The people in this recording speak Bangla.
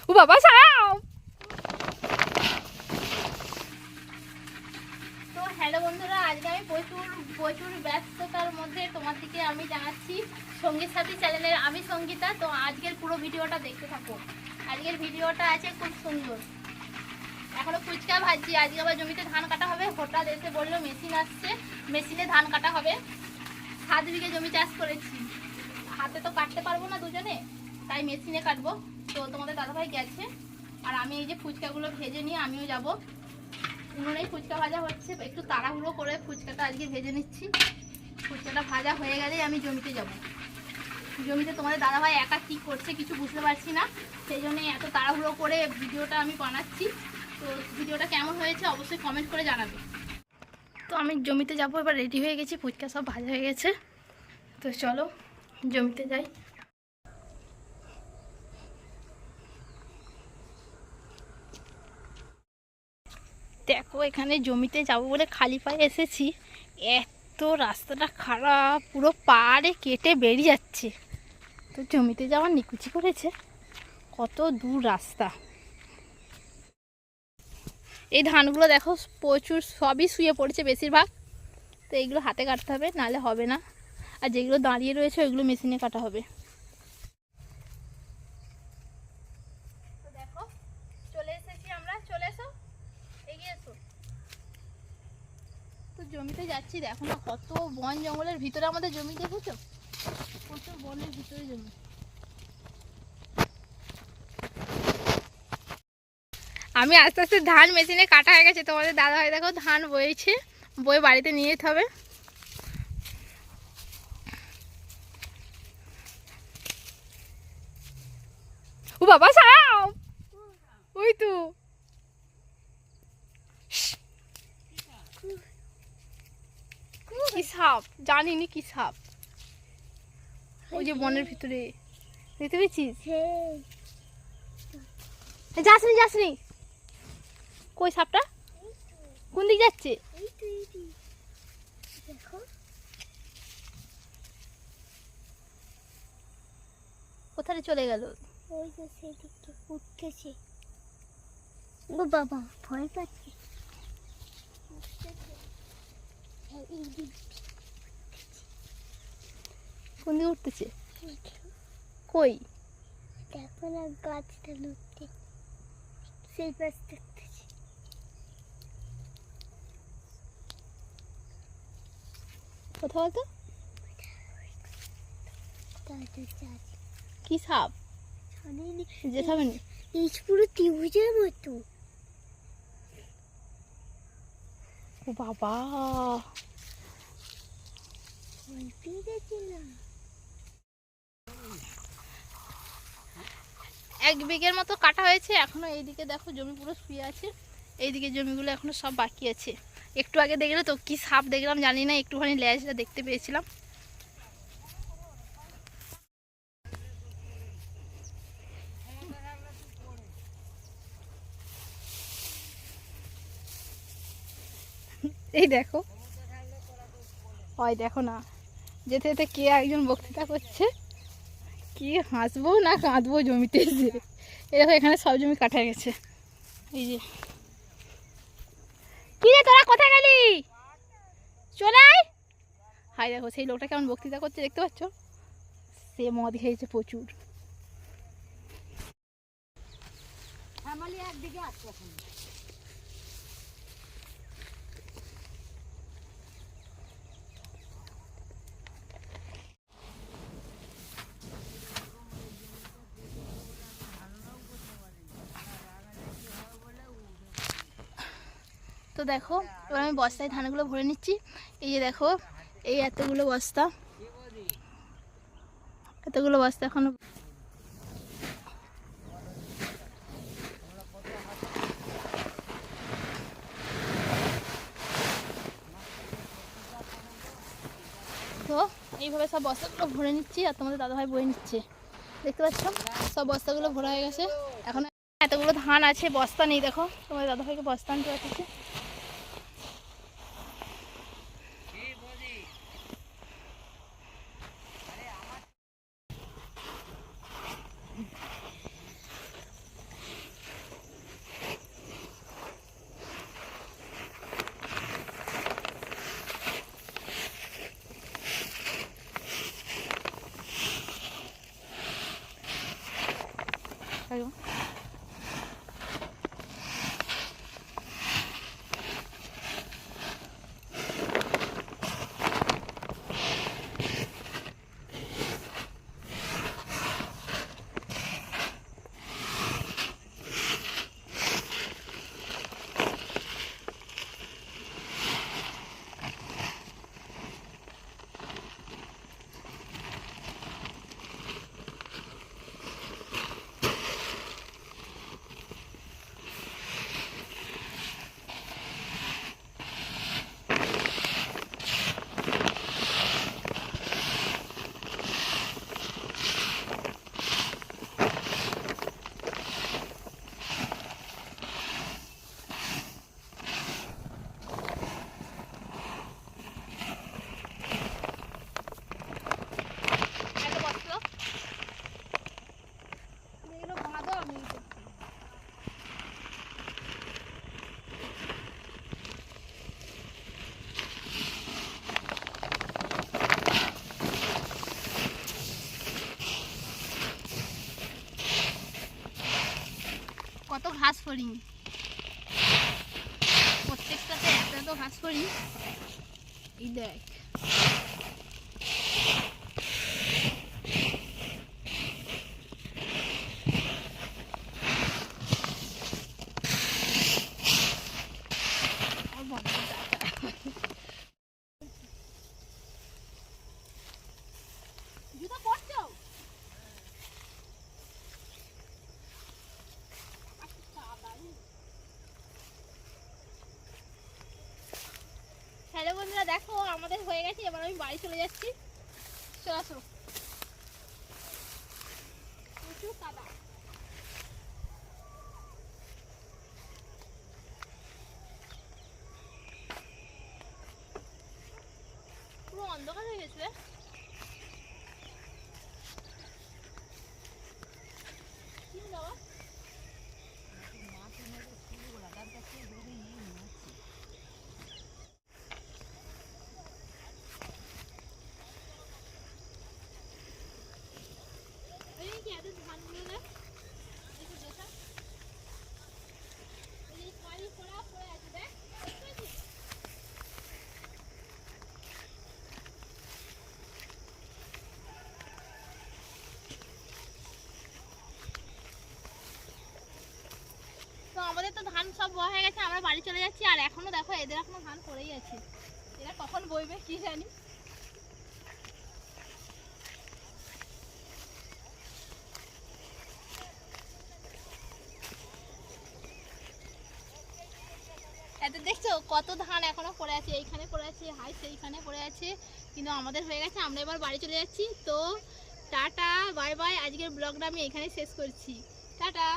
ও বাবা সাপ। তো হ্যালো বন্ধুরা, আজকে আমি প্রচুর ব্যস্ততার মধ্যে তোমাদেরকে আমি জানাচ্ছি সঙ্গীত সাথী চ্যানেলের আমি সঙ্গীতা। তো আজকের পুরো ভিডিওটা দেখতে থাকো। আজকের ভিডিওটা আছে খুব সুন্দর। এখনো ফুচকা ভাজছি। আজকে আবার জমিতে ধান কাটা হবে। হঠাৎ এসে বললো মেশিন আসছে, মেশিনে ধান কাটা হবে। 7 বিঘে জমি চাষ করেছি, হাতে তো কাটতে পারবো না দুজনে, তাই মেশিনে কাটবো। তো তোমাদের দাদাভাই গেছে, আর আমি এই যে ফুচকাগুলো ভেজে নিয়ে আমিও যাব। উনুনেই ফুচকা ভাজা হচ্ছে, একটু তাড়াহুড়ো করে ফুচকাটা আজকে ভেজে নিচ্ছি। ফুচকাটা ভাজা হয়ে গেলেই আমি জমিতে যাব। জমিতে তোমাদের দাদাভাই একা কী করছে কিছু বুঝতে পারছি না, সেই জন্য এত তাড়াহুড়ো করে ভিডিওটা আমি বানাচ্ছি। তো ভিডিওটা কেমন হয়েছে অবশ্যই কমেন্ট করে জানাবে। তো আমি জমিতে যাব, এবার রেডি হয়ে গেছি, ফুচকা সব ভাজা হয়ে গেছে। তো চলো জমিতে যাই। দেখো এখানে জমিতে যাব বলে খালি পায়ে এসেছি, এত রাস্তাটা খারাপ, পুরো পাড়ে কেটে বেরিয়ে যাচ্ছে। তো জমিতে যাওয়ার নিকুচি করেছে, কত দূর রাস্তা। এই ধানগুলো দেখো প্রচুর, সবই শুয়ে পড়েছে বেশিরভাগ। তো এইগুলো হাতে কাটতে হবে, নাহলে হবে না। আর যেগুলো দাঁড়িয়ে রয়েছে ওইগুলো মেশিনে কাটা হবে। তো দেখো চলে এসেছি আমরা, চলে এসো, এগিয়ে এসো। তো জমিতে যাচ্ছি, দেখো না কত বন জঙ্গলের ভিতরে আমাদের জমি, দেখেছো কত বনের ভিতরে জমি। আমি আস্তে আস্তে ধান মেশিনে কাটা হয়ে গেছে, তোমাদের দাদা ভাই দেখো ধান বইছে, বই বাড়িতে নিয়ে যেতে হবে। ও বাবা সাপ, ওই তো কি সাপ জানিনি, কি সাপ ওই যে বনের ভিতরে, দেখতে পেয়েছিস? যাসনি যাসনি, কই সাপটা কোন দিক যাচ্ছে? কোথায় চলে গেল? ওই তো সেদিকে উঠতেছে। ও বাবা ভয় পাচ্ছে। কোন দিকে উঠতেছে? কই দেখো না গাছটা লুটতে, সেই পাশ দেখতেছি। কোথাও তো কি সাপ যেতে পুরো ত্রিভুজের মতো। ও বাবা, এক বিঘের মতো কাটা হয়েছে। এখনো এইদিকে দেখো জমি পুরো শুয়ে আছে, এইদিকে জমিগুলো এখনো সব বাকি আছে। একটু আগে দেখলে তো কি সাপ দেখলাম জানি না, একটুখানি ল্যাজটা দেখতে পেয়েছিলাম। এই দেখো, হয় দেখো না, যেতে যেতে কে একজন বক্তৃতা করছে, কি হাসবো না কাঁদবো জমিতে এসে। এই দেখো এখানে সব জমি কাটা গেছে। এই যে কি রে তোরা কোথায় গেলি, চলে আয়। হাই দেখো সেই লোকটা কেমন বক্তৃতা করছে, দেখতে পাচ্ছ? সে মদ খেয়েছে প্রচুর। একদিকে আছে এখন। তো দেখো এবার আমি বস্তায় ধানগুলো ভরে নিচ্ছি। এই যে দেখো এই এতগুলো বস্তা, এতগুলো বস্তা এখনো। তো এইভাবে সব বস্তাগুলো ভরে নিচ্ছি, আর তোমাদের দাদাভাই বয়ে নিচ্ছে, দেখতে পাচ্ছ সব বস্তাগুলো ভরা হয়ে গেছে। এখন এতগুলো ধান আছে, বস্তা নেই, দেখো তোমাদের দাদাভাইকে বস্তা আনতে পারতেছে। কত ঘাস ফড়িং, প্রত্যেকটাতে এত এত ঘাস ফড়িং। এই দেখ জুতা পরছো? হ্যালো বন্ধুরা, দেখো আমাদের হয়ে গেছে, এবার আমি বাড়ি চলে যাচ্ছি। চলো আসো। প্রচুর কাদা। পুরো অন্ধকার হয়ে গেছে। কি বাবা? এই কি এত ধানগুলো না? দেখো দেখা। এই কালি পড়া পড়ে আছে দেখ। তো আমাদের তো ধান সব বয়া হয়ে গেছে, আমরা বাড়ি চলে যাচ্ছি। আর এখনো দেখো এদের এখনো ধান পড়েই আছে, এরা কখন বইবে কি জানি। এত দেখছো কত ধান এখনো পড়ে আছে, এইখানে পড়ে আছে, হাই সেইখানে পড়ে আছে। কিন্তু আমাদের হয়ে গেছে, আমরা এবার বাড়ি চলে যাচ্ছি। তো টাটা বাই বাই, আজকের ব্লগটা আমি এখানে শেষ করছি। টাটা।